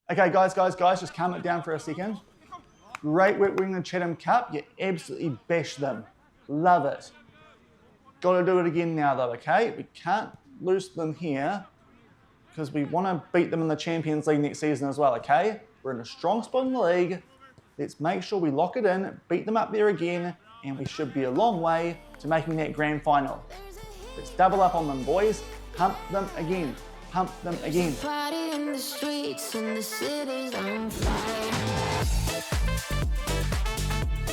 Okay, guys, just calm it down for a second. Great work winning the Chatham Cup. You absolutely bashed them. Love it. Got to do it again now, though, okay? We can't lose them here because we want to beat them in the Champions League next season as well, okay? We're in a strong spot in the league. Let's make sure we lock it in, beat them up there again, and we should be a long way to making that grand final. Let's double up on them, boys. Pump them again. Pump them again. Party in the streets and the city's on fire.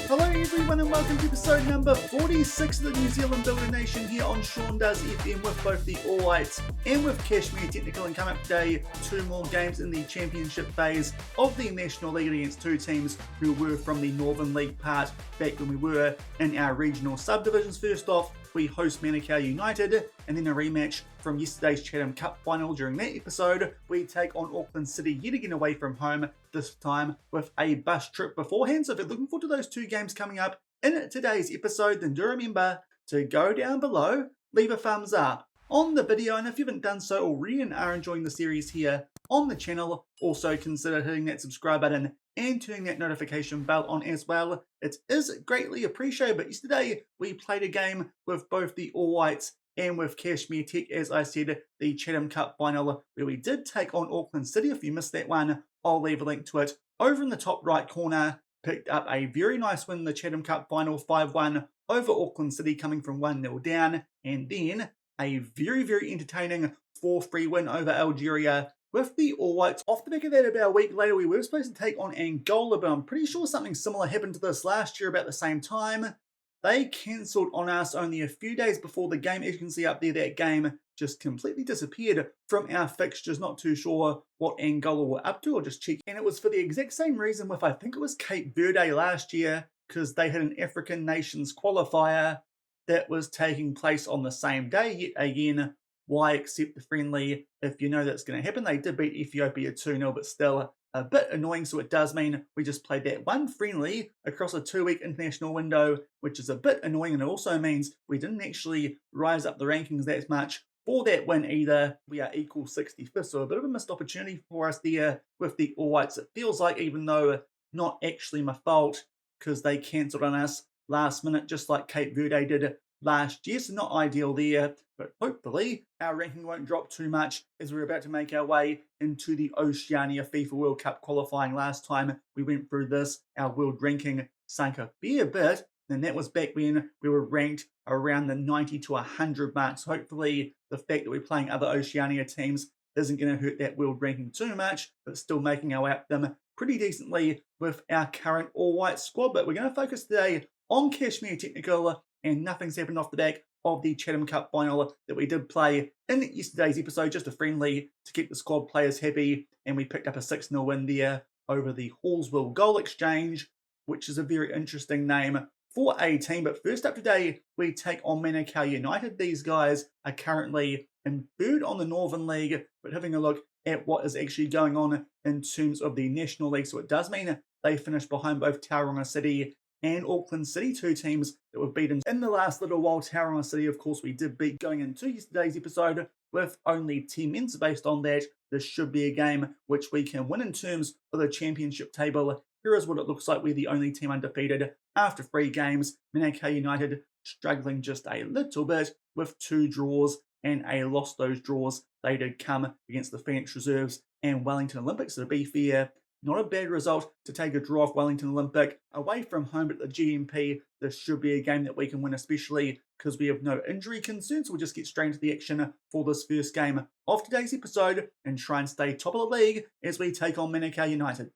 Hello everyone and welcome to episode number 46 of the New Zealand Builder Nation here on Shaun Does FM with both the All Whites and with Cashmere Technical, and coming up today, two more games in the championship phase of the National League against two teams who were from the Northern League part back when we were in our regional subdivisions. First off, we host Manukau United, and then a rematch from yesterday's Chatham Cup final. During that episode, we take on Auckland City yet again away from home, this time with a bus trip beforehand. So if you're looking forward to those two games coming up in today's episode, then do remember to go down below, leave a thumbs up on the video, and if you haven't done so already and are enjoying the series here on the channel, also consider hitting that subscribe button and turning that notification bell on as well. It is greatly appreciated. But yesterday we played a game with both the All Whites and with Cashmere Tech, as I said, the Chatham Cup final, where we did take on Auckland City. If you missed that one, I'll leave a link to it over in the top right corner. Picked up a very nice win in the Chatham Cup final, 5-1 over Auckland City, coming from 1-0 down, and then a very, very entertaining 4-3 win over Algeria with the All Whites. Off the back of that, about a week later, we were supposed to take on Angola, but I'm pretty sure something similar happened to this last year about the same time. They cancelled on us only a few days before the game. As you can see up there, that game just completely disappeared from our fixtures. Not too sure what Angola were up to, or just check. And it was for the exact same reason with, I think it was Cape Verde last year, because they had an African Nations qualifier that was taking place on the same day. Yet again, why accept the friendly if you know that's going to happen? They did beat Ethiopia 2-0, but still a bit annoying. So it does mean we just played that one friendly across a 2-week international window, which is a bit annoying. And it also means we didn't actually rise up the rankings that much for that win either. We are equal 65th, so a bit of a missed opportunity for us there with the All Whites. It feels like, even though not actually my fault, because they cancelled on us last minute, just like Cape Verde did last year. So not ideal there, but hopefully our ranking won't drop too much as we're about to make our way into the Oceania FIFA World Cup qualifying. Last time we went through this, our world ranking sank a fair bit, and that was back when we were ranked around the 90 to 100 marks. Hopefully the fact that we're playing other Oceania teams isn't going to hurt that world ranking too much, but still making our way up them pretty decently with our current All White squad. But we're going to focus today on Cashmere Technical, and nothing's happened off the back of the Chatham Cup final that we did play in yesterday's episode, just a friendly to keep the squad players happy, and we picked up a 6-0 win there over the Hallsville Goal Exchange, which is a very interesting name for a team. But first up today, we take on Manukau United. These guys are currently in third on the Northern League, but having a look at what is actually going on in terms of the National League, so it does mean they finished behind both Tauranga City and Auckland City, two teams that were beaten in the last little while. Tauranga City, of course, we did beat going into yesterday's episode with only 10 men. So based on that, this should be a game which we can win in terms of the championship table. Here is what it looks like. We're the only team undefeated after 3 games. Manukau United struggling just a little bit with 2 draws and a loss. Those draws, they did come against the Phoenix Reserves and Wellington Olympics. So to be fair, not a bad result to take a draw off Wellington Olympic away from home, but the GMP, this should be a game that we can win, especially because we have no injury concerns. We'll just get straight into the action for this first game of today's episode and try and stay top of the league as we take on Manukau United.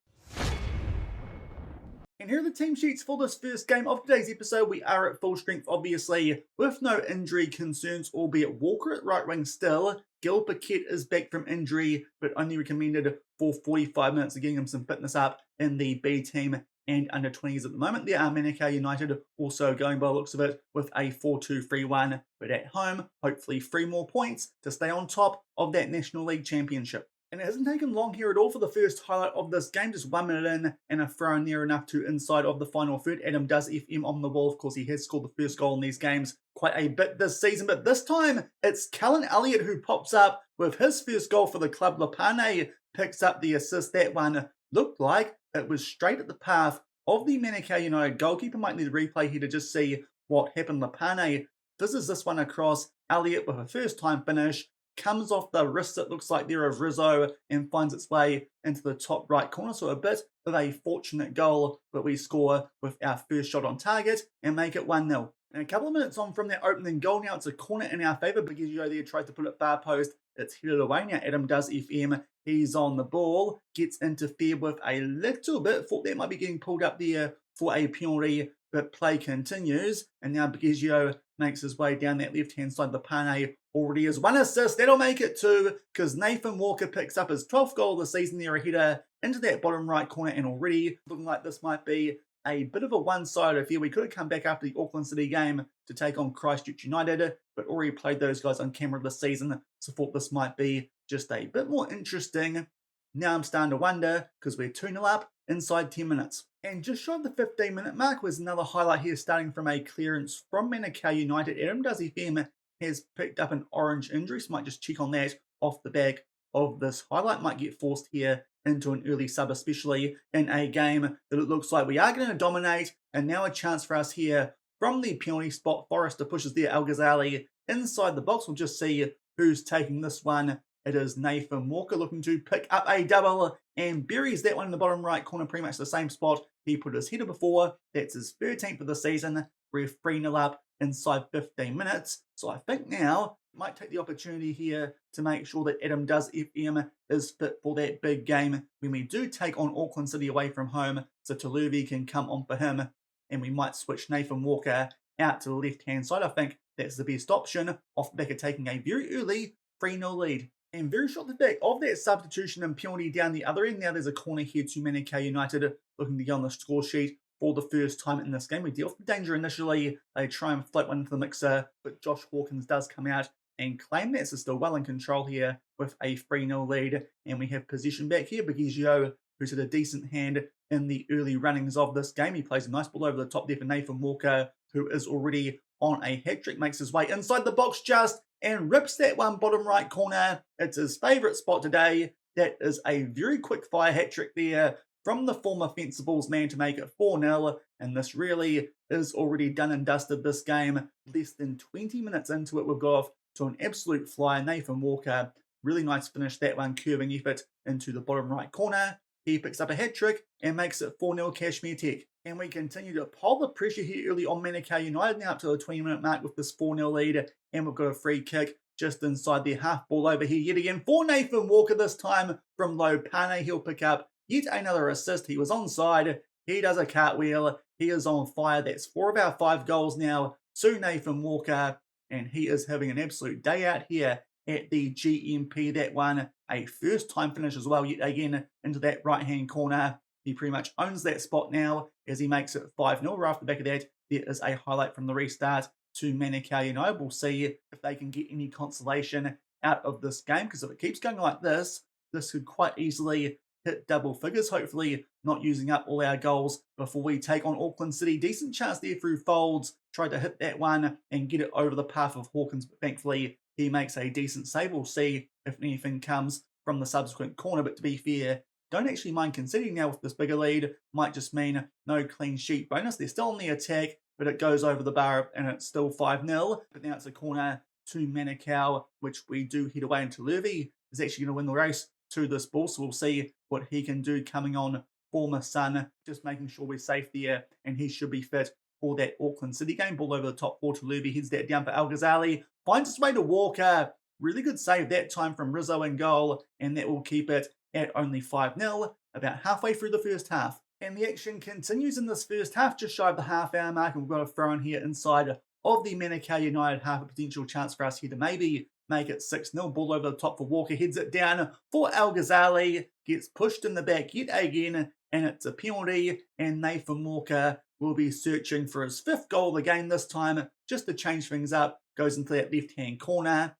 And here are the team sheets for this first game of today's episode. We are at full strength, obviously, with no injury concerns, albeit Walker at right wing still. Gil Paquette is back from injury, but only recommended for 45 minutes, to getting him some fitness up in the B team and under 20s at the moment. There are Manukau United also going by the looks of it with a 4-2-3-1, but at home, hopefully 3 more points to stay on top of that National League Championship. And it hasn't taken long here at all for the first highlight of this game, just 1 minute in and a throw near enough to inside of the final third. Adam does FM on the ball. Of course, he has scored the first goal in these games quite a bit this season, but this time it's Callan Elliott who pops up with his first goal for the club. Lapane picks up the assist. That one looked like it was straight at the path of the Manukau United goalkeeper. Might need a replay here to just see what happened. Lapane fizzes this one across. Elliott with a first time finish. Comes off the wrist, it looks like there, of Rizzo, and finds its way into the top right corner. So a bit of a fortunate goal, but we score with our first shot on target and make it 1-0. And a couple of minutes on from that opening goal, now it's a corner in our favour. Bigizio there tries to put it far post. It's headed away. Now Adam does FM. He's on the ball. Gets interfered with a little bit. Thought that might be getting pulled up there for a penalty, but play continues. And now Bigizio makes his way down that left-hand side. The Pane already has one assist. That'll make it 2 because Nathan Walker picks up his 12th goal of the season there, a header into that bottom right corner, and already looking like this might be a bit of a one-sided affair. We could have come back after the Auckland City game to take on Christchurch United, but already played those guys on camera this season, so thought this might be just a bit more interesting. Now I'm starting to wonder, because we're 2-0 up inside 10 minutes. And just short of the 15-minute mark was another highlight here, starting from a clearance from Manukau United. Adam Does FM has picked up an orange injury, so might just check on that off the back of this highlight. Might get forced here into an early sub, especially in a game that it looks like we are going to dominate. And now a chance for us here from the penalty spot. Forrester pushes there, Al Ghazali inside the box. We'll just see who's taking this one. It is Nathan Walker looking to pick up a double and buries that one in the bottom right corner, pretty much the same spot he put his header before. That's his 13th of the season. We're 3-0 up inside 15 minutes. So I think now might take the opportunity here to make sure that Adam Does FM is fit for that big game when we do take on Auckland City away from home, so Tuluvi can come on for him, and we might switch Nathan Walker out to the left-hand side. I think that's the best option off the back of taking a very early 3-0 lead. And very short the back of that substitution and penalty down the other end. Now there's a corner here to Manukau United looking to get on the score sheet for the first time in this game. We deal with the danger initially. They try and float one into the mixer, but Josh Hawkins does come out and claim that. So still well in control here with a 3-0 lead. And we have possession back here. Bigizio, who's had a decent hand in the early runnings of this game. He plays a nice ball over the top there for Nathan Walker, who is already on a hat-trick. Makes his way inside the box just and rips that one bottom right corner. It's his favourite spot today. That is a very quick fire hat-trick there from the former Fencibles man to make it 4-0. And this really is already done and dusted this game. Less than 20 minutes into it, we've got off to an absolute flyer. Nathan Walker, really nice finish, that one, curving effort into the bottom right corner. He picks up a hat-trick and makes it 4-0 Cashmere Tech. And we continue to pile the pressure here early on Manukau United, now up to the 20-minute mark with this 4-0 lead. And we've got a free kick just inside their half ball over here yet again for Nathan Walker, this time from low. Pane, he'll pick up yet another assist. He was onside. He does a cartwheel. He is on fire. That's 4 of our 5 goals now to Nathan Walker. And he is having an absolute day out here at the GMP. That one, a first-time finish as well, yet again into that right-hand corner. He pretty much owns that spot now as he makes it 5-0. Right off the back of that, there is a highlight from the restart to Manukau United. We'll see if they can get any consolation out of this game, because if it keeps going like this could quite easily hit double figures. Hopefully not using up all our goals before we take on Auckland City. Decent chance there through Folds. Tried to hit that one and get it over the path of Hawkins, but thankfully he makes a decent save. We'll see if anything comes from the subsequent corner, but to be fair, don't actually mind conceding now with this bigger lead. Might just mean no clean sheet bonus. They're still on the attack, but it goes over the bar and it's still 5-0. But now it's a corner to Manukau, which we do head away into. Lurvy is actually going to win the race to this ball, so we'll see what he can do coming on former Sun. Just making sure we're safe there, and he should be fit for that Auckland City game. Ball over the top for Lurvy, heads that down for Al Ghazali. Finds his way to Walker. Really good save that time from Rizzo in goal, and that will keep it at only 5-0, about halfway through the first half. And the action continues in this first half, just shy of the half-hour mark, and we've got a throw in here inside of the Manukau United half, a potential chance for us here to maybe make it 6-0. Ball over the top for Walker, heads it down for Al Ghazali, gets pushed in the back yet again, and it's a penalty, and Nathan Walker will be searching for his 5th goal of the game this time, just to change things up. Goes into that left-hand corner.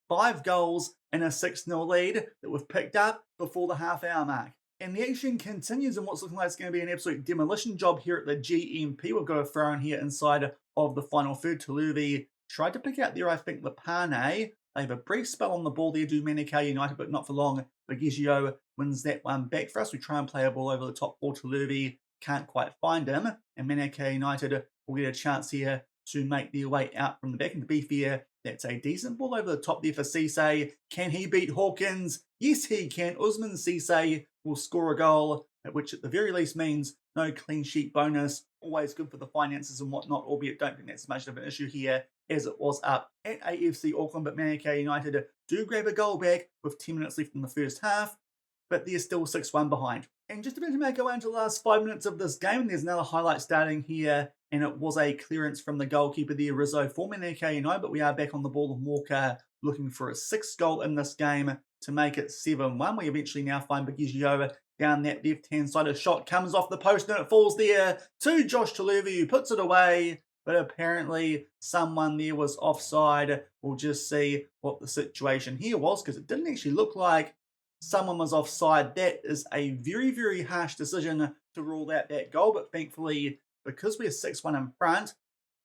5 goals and a 6-0 lead that we've picked up before the half-hour mark. And the action continues in what's looking like it's going to be an absolute demolition job here at the GMP. We've got a throw in here inside of the final third. Tuluvi tried to pick out there, I think, Lapane. They have a brief spell on the ball there, do Manukau United, but not for long. Bigizio wins that one back for us. We try and play a ball over the top for Tuluvi, can't quite find him, and Manukau United will get a chance here to make their way out from the back. And to be fair, that's a decent ball over the top there for Cisse. Can he beat Hawkins? Yes, he can. Usman Cisse will score a goal, which at the very least means no clean sheet bonus. Always good for the finances and whatnot, albeit don't think that's much of an issue here as it was up at AFC Auckland. But Manukau United do grab a goal back with 10 minutes left in the first half, but they're still 6-1 behind. And just about to make our way into the last 5 minutes of this game, and there's another highlight starting here, and it was a clearance from the goalkeeper there, Rizzo, for Manukau United, but we are back on the ball, and Walker looking for a 6th goal in this game to make it 7-1. We eventually now find Bagigio down that left-hand side. A shot comes off the post, and it falls there to Josh Tuluvi, who puts it away, but apparently someone there was offside. We'll just see what the situation here was, because it didn't actually look like someone was offside. That is a very, very harsh decision to rule out that goal, but thankfully, because we're 6-1 in front,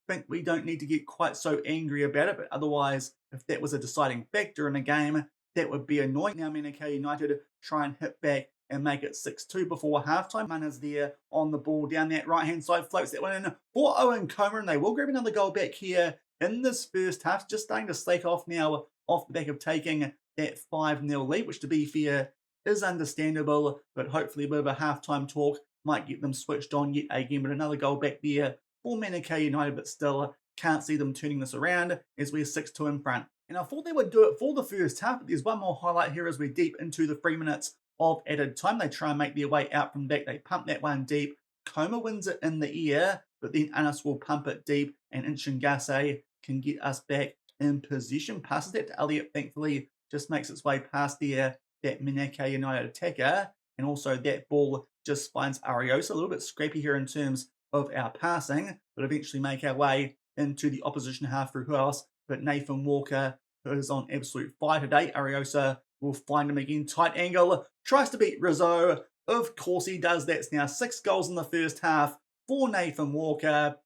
I think we don't need to get quite so angry about it, but otherwise, if that was a deciding factor in a game, that would be annoying. Now Manukau United try and hit back and make it 6-2 before halftime. Mana's there on the ball down that right-hand side, floats that one in for Owen Comer, and they will grab another goal back here in this first half. Just starting to slake off now off the back of taking that 5-0 lead, which to be fair is understandable, but hopefully a bit of a halftime talk might get them switched on yet again. But another goal back there for Manukau United, but still can't see them turning this around as we're 6-2 in front. And I thought they would do it for the first half, but there's one more highlight here as we're deep into the 3 minutes of added time. They try and make their way out from back. They pump that one deep. Comer wins it in the air, but then Anas will pump it deep, and Inchingase can get us back in position. Passes that to Elliott, thankfully, just makes its way past there, that Manukau United attacker, and also that ball just finds Ariosa. A little bit scrappy here in terms of our passing, but eventually make our way into the opposition half through who else but Nathan Walker, who is on absolute fire today. Ariosa will find him again, tight angle, tries to beat Rizzo. Of course he does. That's now 6 goals in the first half for Nathan Walker.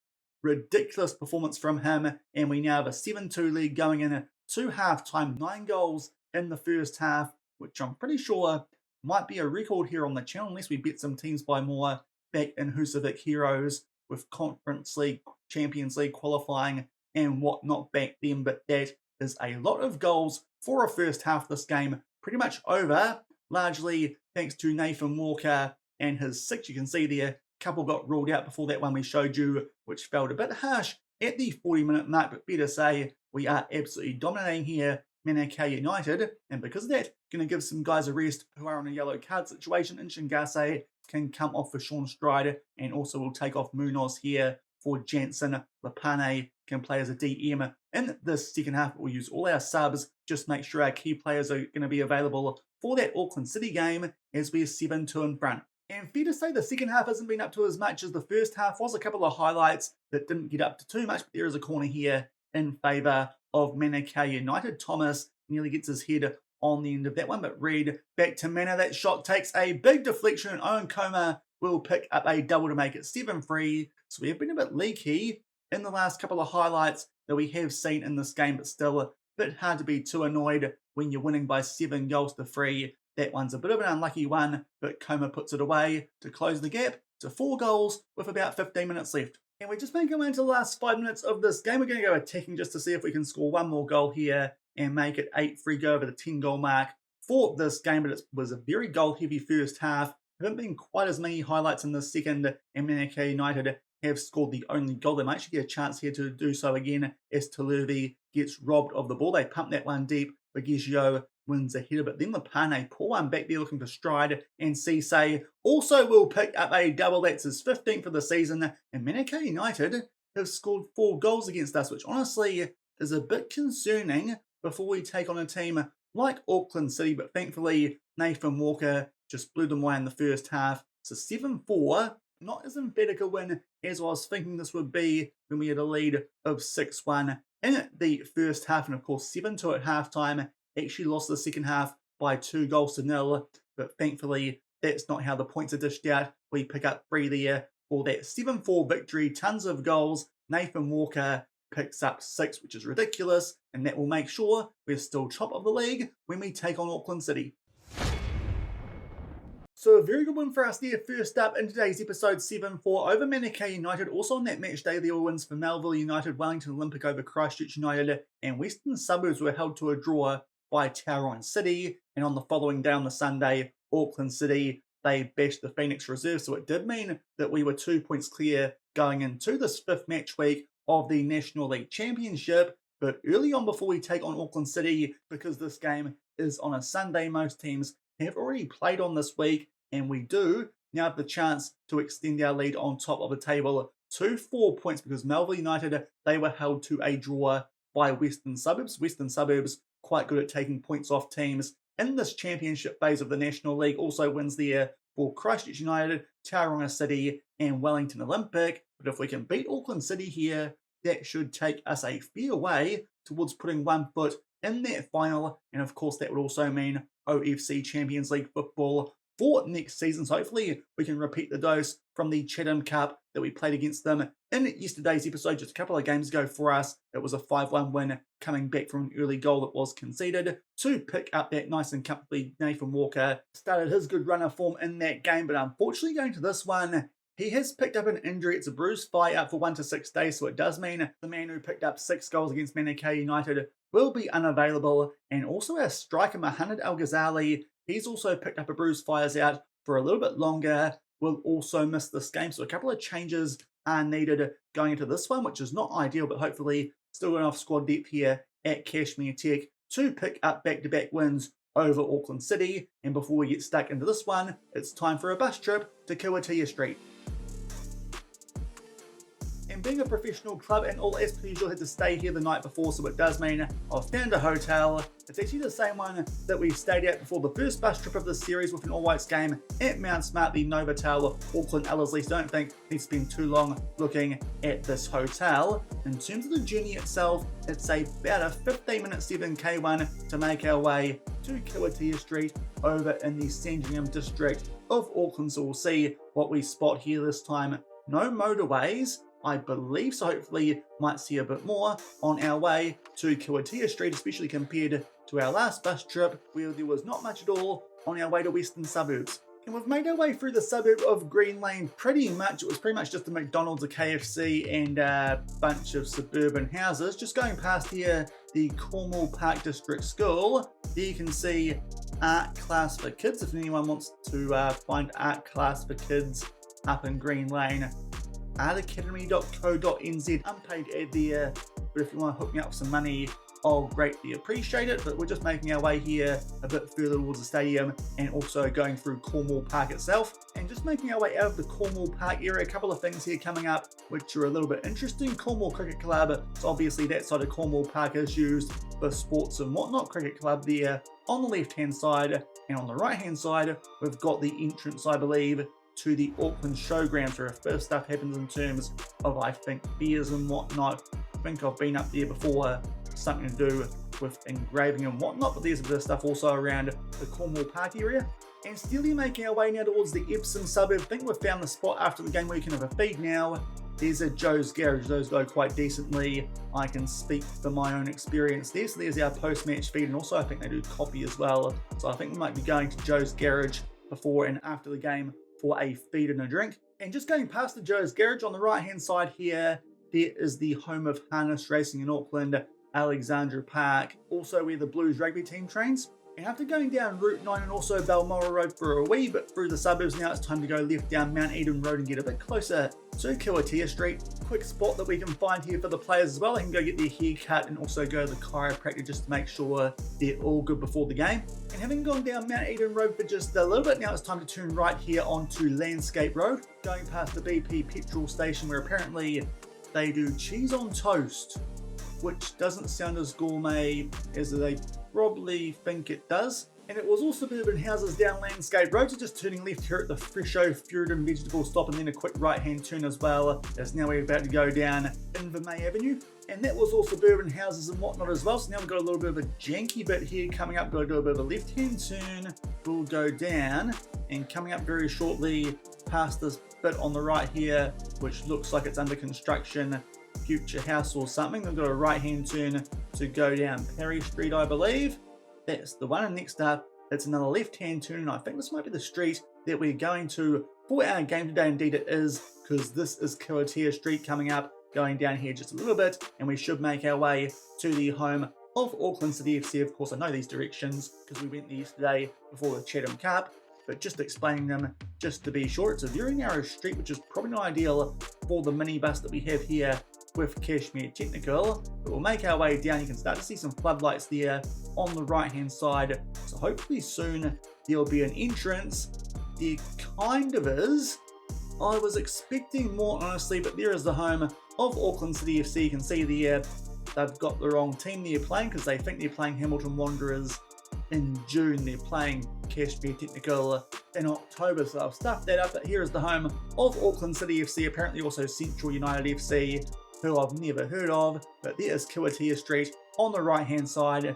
Ridiculous performance from him, and we now have a 7-2 lead going in to half-time. 9 goals in the first half, which I'm pretty sure might be a record here on the channel, unless we bet some teams by more back in Husavik Heroes with Conference League, Champions League qualifying and whatnot back then. But that is a lot of goals for a first half of this game. Pretty much over, largely thanks to Nathan Walker and his 6. You can see there, a couple got ruled out before that one we showed you, which felt a bit harsh at the 40-minute mark, but better say we are absolutely dominating here, Manukau United, and because of that, going to give some guys a rest who are on a yellow card situation. Inchingase can come off for Shaun Strider, and also will take off Munoz here for Jansen. Lapane can play as a DM. In this second half, we'll use all our subs, just make sure our key players are going to be available for that Auckland City game as we're 7-2 in front. And fair to say the second half hasn't been up to as much as the first half. Was a couple of highlights that didn't get up to too much, but there is a corner here in favour of Manukau United. Thomas nearly gets his head on the end of that one, but Reed back to Mana. That shot takes a big deflection, and Owen Comer will pick up a double to make it 7-3. So we have been a bit leaky in the last couple of highlights that we have seen in this game, but still a bit hard to be too annoyed when you're winning by 7 goals to 3. That one's a bit of an unlucky one, but Comer puts it away to close the gap to 4 goals with about 15 minutes left. And we're just making our way into the last 5 minutes of this game. We're going to go attacking just to see if we can score one more goal here and make it 8-3, go over the 10-goal mark for this game. But it was a very goal-heavy first half. There haven't been quite as many highlights in the second, and Manukau United have scored the only goal. They might actually get a chance here to do so again as Tuluvi gets robbed of the ball. They pump that one deep. Bagigio wins a header, but then Lapane pull one back there looking for stride, and Cisse also will pick up a double. That's his 15th for the season, and Manukau United have scored 4 goals against us, which honestly is a bit concerning before we take on a team like Auckland City, but thankfully Nathan Walker just blew them away in the first half. So 7-4, not as emphatic a win as I was thinking this would be when we had a lead of 6-1 in the first half, and of course 7-2 at halftime. Actually lost the second half by 2-0, but thankfully that's not how the points are dished out. We pick up 3 there for that 7-4 victory. Tons of goals. Nathan Walker picks up 6, which is ridiculous, and that will make sure we're still top of the league when we take on Auckland City. So a very good win for us there. First up in today's episode 7-4 over Manukau United. Also on that match day, there were wins for Melville United, Wellington Olympic over Christchurch United, and Western Suburbs were held to a draw by Tauranga City. And on the following day, on the Sunday, Auckland City, they bashed the Phoenix Reserve. So it did mean that we were 2 points clear going into this fifth match week of the National League Championship. But early on, before we take on Auckland City, because this game is on a Sunday, most teams have already played on this week, and we do now have the chance to extend our lead on top of the table to 4 points, because Melville United, they were held to a draw by Western Suburbs. Western Suburbs quite good at taking points off teams in this championship phase of the National League. Also wins there for Christchurch United, Tauranga City and Wellington Olympic. But if we can beat Auckland City here, that should take us a fair way towards putting 1 foot in that final. And of course, that would also mean OFC Champions League football for next season. So hopefully we can repeat the dose from the Chatham Cup that we played against them in yesterday's episode, just a couple of games ago for us. It was a 5-1 win, coming back from an early goal that was conceded to pick up that nice and comfortably. Nathan Walker started his good runner form in that game, but unfortunately going to this one, he has picked up an injury. It's a bruised thigh, out for 1 to 6 days, so it does mean the man who picked up 6 goals against Manukau United will be unavailable. And also our striker, Mohamed El Ghazali, he's also picked up a bruised thigh, is out for a little bit longer, will also miss this game. So a couple of changes are needed going into this one, which is not ideal, but hopefully still enough squad depth here at Cashmere Tech to pick up back-to-back wins over Auckland City. And before we get stuck into this one, it's time for a bus trip to Kuatia Street. And being a professional club and all, as per usual, had to stay here the night before, so it does mean I've found a hotel. It's actually the same one that we stayed at before the first bus trip of this series with an All Whites game at Mount Smart, the Novotel, Auckland Ellerslie. So don't think we spend too long looking at this hotel. In terms of the journey itself, it's about a 15-minute 7k one to make our way to Kuatia Street over in the Sandringham district of Auckland. So we'll see what we spot here this time. No motorways, I believe, so hopefully might see a bit more on our way to Kuatia Street, especially compared to our last bus trip where there was not much at all on our way to Western Suburbs. And we've made our way through the suburb of Green Lane pretty much. It was pretty much just a McDonald's, a KFC and a bunch of suburban houses. Just going past here, the Cornwall Park District School. There you can see art class for kids, if anyone wants to find art class for kids up in Green Lane. artacademy.co.nz, unpaid ad there, but if you want to hook me up with some money, I'll greatly appreciate it. But we're just making our way here a bit further towards the stadium and also going through Cornwall Park itself, and just making our way out of the Cornwall Park area. A couple of things here coming up which are a little bit interesting. Cornwall Cricket Club, so obviously that side of Cornwall Park is used for sports and whatnot. Cricket Club there on the left hand side, and on the right hand side we've got the entrance, I believe, to the Auckland Showgrounds, where if stuff happens in terms of, I think, beers and whatnot. I think I've been up there before, something to do with engraving and whatnot, but there's a bit of stuff also around the Cornwall Park area. And steadily making our way now towards the Epsom suburb. I think we've found the spot after the game where you can have a feed now. There's a Joe's Garage. Those go quite decently. I can speak for my own experience there. So there's our post-match feed, and also I think they do coffee as well. So I think we might be going to Joe's Garage before and after the game for a feed and a drink. And just going past the Joe's Garage, on the right hand side here, there is the home of harness racing in Auckland, Alexandra Park, also where the Blues rugby team trains. And after going down Route 9 and also Balmoral Road for a wee bit through the suburbs, now it's time to go left down Mount Eden Road and get a bit closer to Kuatia Street. Quick spot that we can find here for the players as well. They can go get their hair cut and also go to the chiropractor just to make sure they're all good before the game. And having gone down Mount Eden Road for just a little bit, now it's time to turn right here onto Landscape Road, going past the BP petrol station where apparently they do cheese on toast, which doesn't sound as gourmet as they probably think it does. And it was all suburban houses down Landscape Road, so just turning left here at the Fresho Fruit and Vegetable stop, and then a quick right hand turn as well, as now we're about to go down Invermay Avenue. And that was all suburban houses and whatnot as well, so now we've got a little bit of a janky bit here coming up. Got to do a bit of a left hand turn, we'll go down, and coming up very shortly past this bit on the right here, which looks like it's under construction, future house or something. We've got a right hand turn to go down Perry Street, I believe. That's the one. And next up, it's another left hand turn, and I think this might be the street that we're going to for our game today. Indeed it is, because this is Kiritia Street coming up, going down here just a little bit, and we should make our way to the home of Auckland City FC. Of course, I know these directions because we went there yesterday before the Chatham Cup, but just explaining them just to be sure. It's a very narrow street, which is probably not ideal for the minibus that we have here with Cashmere Technical, but we'll make our way down. You can start to see some floodlights there on the right hand side, so hopefully soon there'll be an entrance. There kind of is. I was expecting more, honestly, but there is the home of Auckland City FC. You can see there they've got the wrong team they're playing, because they think they're playing Hamilton Wanderers in June. They're playing Cashmere Technical in October, so I've stuffed that up. But here is the home of Auckland City FC, apparently also Central United FC, who I've never heard of, but there is Kiritia Street on the right hand side.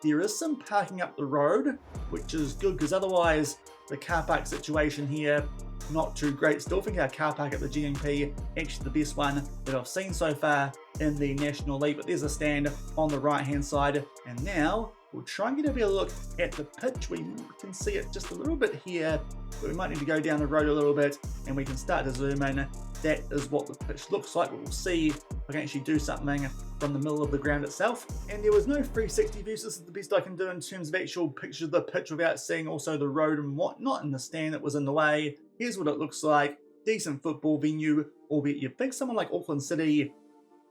There is some parking up the road, which is good, because otherwise the car park situation here, not too great. Still think our car park at the GMP, actually the best one that I've seen so far in the National League. But there's a stand on the right hand side, and now we'll try and get a better look at the pitch. We can see it just a little bit here, but we might need to go down the road a little bit and we can start to zoom in. That is what the pitch looks like. We'll see if I can actually do something from the middle of the ground itself. And there was no 360 view, so this is the best I can do in terms of actual pictures of the pitch without seeing also the road and whatnot in the stand that was in the way. Here's what it looks like. Decent football venue, albeit you'd think someone like Auckland City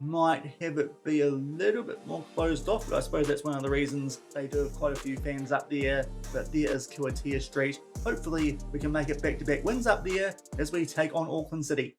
might have it be a little bit more closed off, but I suppose that's one of the reasons they do have quite a few fans up there. But there is Kiritia Street. Hopefully we can make it back-to-back wins up there as we take on Auckland City.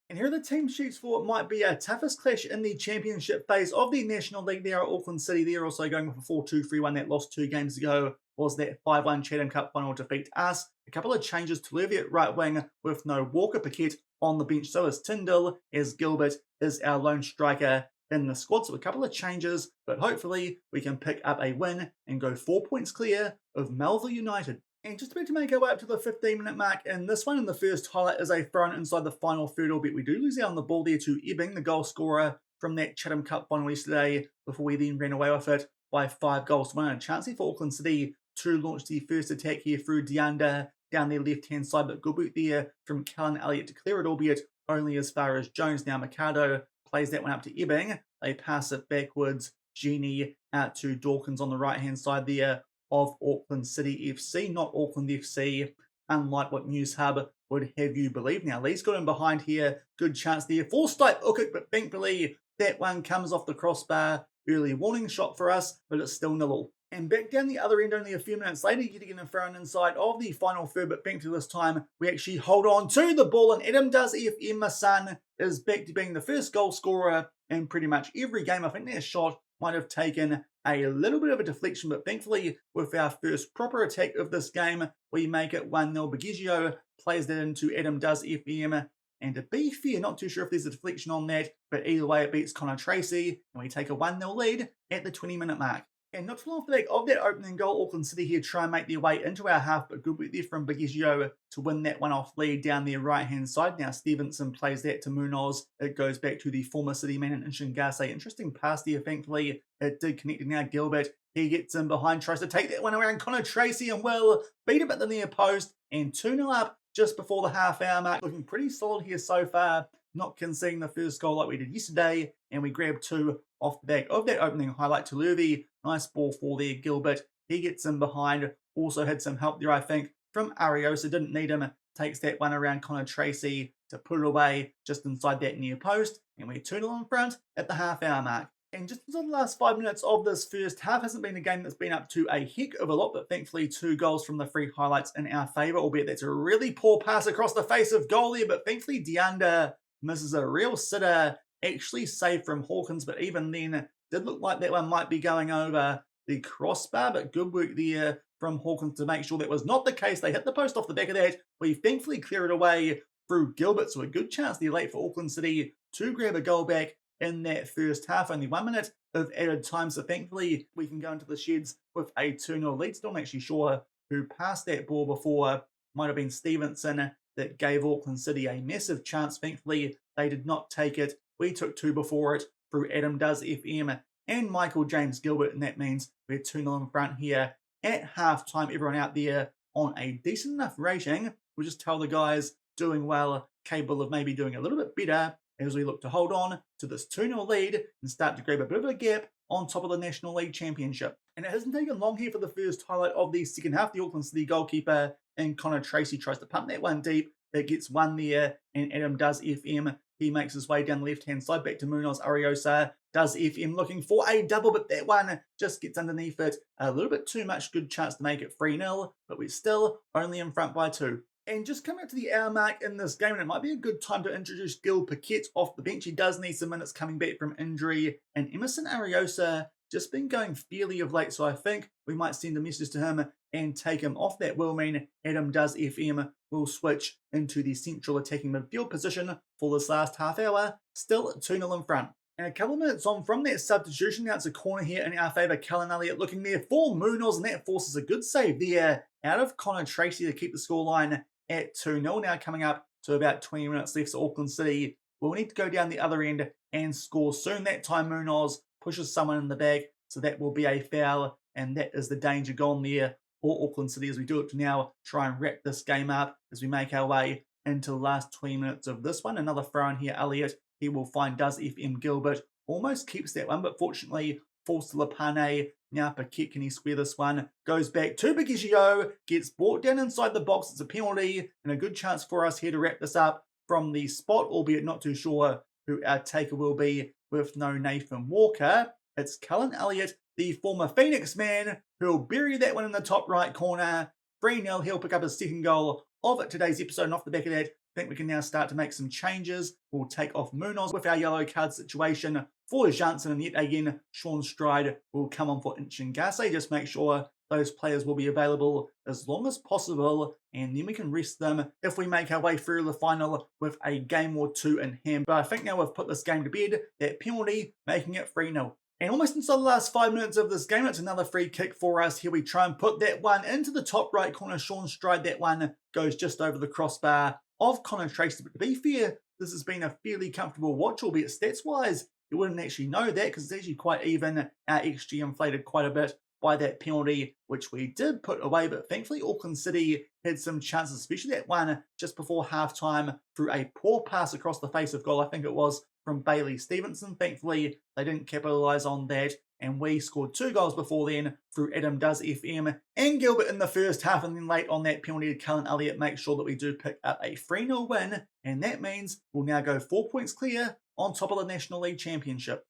And here are the team sheets for what might be our toughest clash in the championship phase of the National League. There are Auckland City. They're also going with a 4-2-3-1 that lost 2 games ago. Was that 5-1 Chatham Cup final defeat us. A couple of changes to Levy at right wing with no Walker Paquette on the bench. So is Tyndall, as Gilbert is our lone striker in the squad. So a couple of changes, but hopefully we can pick up a win and go 4 points clear of Melville United. And just about to make our way up to the 15-minute mark, and this one in the first highlight is a throw-in inside the final third, albeit we do lose out on the ball there to Ebbing, the goal scorer from that Chatham Cup final yesterday, before we then ran away with it by 5 goals to 1. A chance here for Auckland City to launch the first attack here through Deanda down their left-hand side, but good work there from Callan Elliott to clear it, albeit only as far as Jones. Now Mikado plays that one up to Ebbing. They pass it backwards. Genie out to Dawkins on the right-hand side there of Auckland City FC, not Auckland FC, unlike what News Hub would have you believe. Now Lee's got him behind here, good chance there for Stipe Ukik, but thankfully that one comes off the crossbar. Early warning shot for us, but it's still 0-0. And back down the other end only a few minutes later, yet again thrown inside of the final third, but thankfully this time we actually hold on to the ball, and Adam Does FM, my son, is back to being the first goal scorer in pretty much every game. I think that shot might have taken a little bit of a deflection, but thankfully with our first proper attack of this game, we make it 1-0. Bagigio plays that into Adam Does FM, and to be fair, not too sure if there's a deflection on that, but either way it beats Connor Tracy, and we take a 1-0 lead at the 20-minute mark. And not too long off the back of that opening goal, Auckland City here try and make their way into our half, but good work there from Bagigio to win that one off lead down their right-hand side. Now Stevenson plays that to Munoz. It goes back to the former City man in Nshingase. Interesting pass there, thankfully. It did connect. Now Gilbert, he gets in behind, tries to take that one around Connor Tracy and will beat him at the near post. And 2-0 up just before the half-hour mark. Looking pretty solid here so far. Not conceding the first goal like we did yesterday. And we grabbed 2 off the back of that opening highlight to Lurvy. Nice ball for there, Gilbert. He gets in behind. Also had some help there, I think, from Ariosa. Didn't need him. Takes that one around Connor Tracy to put it away just inside that near post. And we're 2-0 in front at the half-hour mark. And just until the last 5 minutes of this first half, hasn't been a game that's been up to a heck of a lot, but thankfully 2 goals from the free highlights in our favour, albeit that's a really poor pass across the face of goal there, but thankfully Deanda misses a real sitter, actually saved from Hawkins, but even then, did look like that one might be going over the crossbar, but good work there from Hawkins to make sure that was not the case. They hit the post off the back of that. We thankfully clear it away through Gilbert, so a good chance there late for Auckland City to grab a goal back in that first half. Only 1 minute of added time, so thankfully we can go into the sheds with a 2-0 lead. Still not actually sure who passed that ball before. Might have been Stevenson that gave Auckland City a massive chance. Thankfully, they did not take it. We took 2 before it through Adam Does FM and Michael James Gilbert, and that means we're 2-0 in front here at half-time. Everyone out there on a decent enough rating. We'll just tell the guys doing well, capable of maybe doing a little bit better as we look to hold on to this 2-0 lead and start to grab a bit of a gap on top of the National League Championship. And it hasn't taken long here for the first highlight of the second half. The Auckland City goalkeeper and Connor Tracy tries to pump that one deep. It gets one there, and Adam does FM. He makes his way down the left-hand side back to Munoz Ariosa. Does FM looking for a double, but that one just gets underneath it. A little bit too much. Good chance to make it 3-0, but we're still only in front by 2. And just coming up to the hour mark in this game, and it might be a good time to introduce Gil Paquette off the bench. He does need some minutes coming back from injury. And Emerson Ariosa just been going fairly of late, so I think we might send a message to him and take him off. That will mean Adam does FM will switch into the central attacking midfield position for this last half hour. Still 2-0 in front. And a couple of minutes on from that substitution, now it's a corner here in our favour. Cullen Elliott looking there for Munoz, and that forces a good save there out of Connor Tracy to keep the scoreline at 2-0. Now coming up to about 20 minutes left, so Auckland City will need to go down the other end and score soon. That time Munoz pushes someone in the back, so that will be a foul, and that is the danger gone there for Auckland City as we do it to now try and wrap this game up as we make our way into the last 20 minutes of this one. Another throw in here, Elliott. He will find Does FM Gilbert. Almost keeps that one, but fortunately falls to Lapane. Now Paquette, can he square this one? Goes back to Bigigio, gets brought down inside the box. It's a penalty, and a good chance for us here to wrap this up from the spot, albeit not too sure who our taker will be with no Nathan Walker. It's Cullen Elliott, the former Phoenix man, who'll bury that one in the top right corner. 3-0, he'll pick up his second goal of today's episode, and off the back of that, I think we can now start to make some changes. We'll take off Munoz with our yellow card situation for Janssen, and yet again, Shaun Stride will come on for Inchingase. Just make sure those players will be available as long as possible, and then we can rest them if we make our way through the final with a game or two in hand. But I think now we've put this game to bed, that penalty making it 3-0. And almost inside the last 5 minutes of this game, it's another free kick for us. Here we try and put that one into the top right corner. Shaun Stride, that one goes just over the crossbar of Connor Tracy. But to be fair, this has been a fairly comfortable watch, albeit stats-wise, you wouldn't actually know that because it's actually quite even. Our XG inflated quite a bit by that penalty, which we did put away. But thankfully, Auckland City had some chances, especially that one just before halftime through a poor pass across the face of goal. I think it was from Bailey Stevenson. Thankfully, they didn't capitalise on that, and we scored 2 goals before then through Adam Does FM and Gilbert in the first half, and then late on that penalty, Cullen Elliott makes sure that we do pick up a 3-0 win, and that means we'll now go 4 points clear on top of the National League Championship.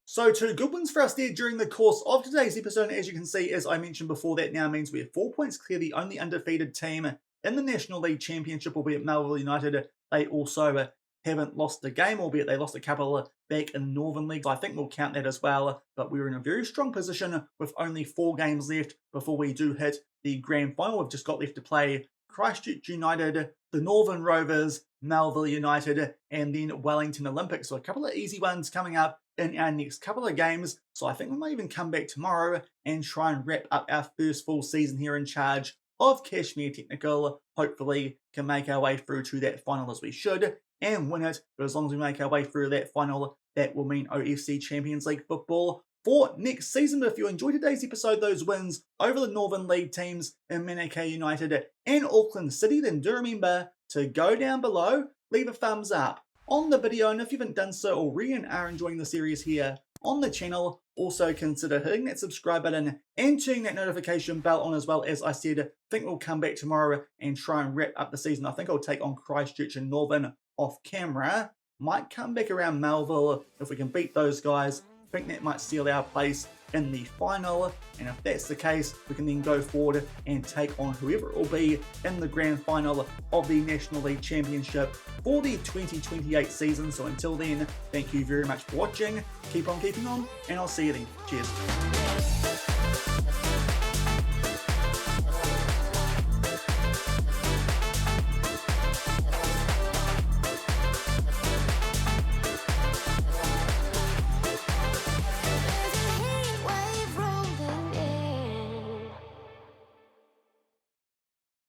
So 2 good wins for us there during the course of today's episode, and as you can see, as I mentioned before, that now means we're 4 points clear, the only undefeated team in the National League Championship, albeit Melville United. They also haven't lost a game, albeit they lost a couple back in Northern League. So I think we'll count that as well. But we're in a very strong position with only 4 games left before we do hit the grand final. We've just got left to play Christchurch United, the Northern Rovers, Melville United, and then Wellington Olympics. So a couple of easy ones coming up in our next couple of games. So I think we might even come back tomorrow and try and wrap up our first full season here in charge of Cashmere Technical. Hopefully can make our way through to that final as we should and win it. But as long as we make our way through that final, that will mean OFC Champions League football for next season. But if you enjoyed today's episode, those wins over the Northern League teams in Manukau United and Auckland City, then do remember to go down below, leave a thumbs up on the video, and if you haven't done so already and are enjoying the series here on the channel, also consider hitting that subscribe button and turning that notification bell on as well. As I said, I think we'll come back tomorrow and try and wrap up the season. I think I'll take on Christchurch and Northern off camera. Might come back around Melville if we can beat those guys. I think that might seal our place in the final, and if that's the case, we can then go forward and take on whoever it will be in the grand final of the National League Championship for the 2028 season. So until then, thank you very much for watching, keep on keeping on, and I'll see you then. Cheers.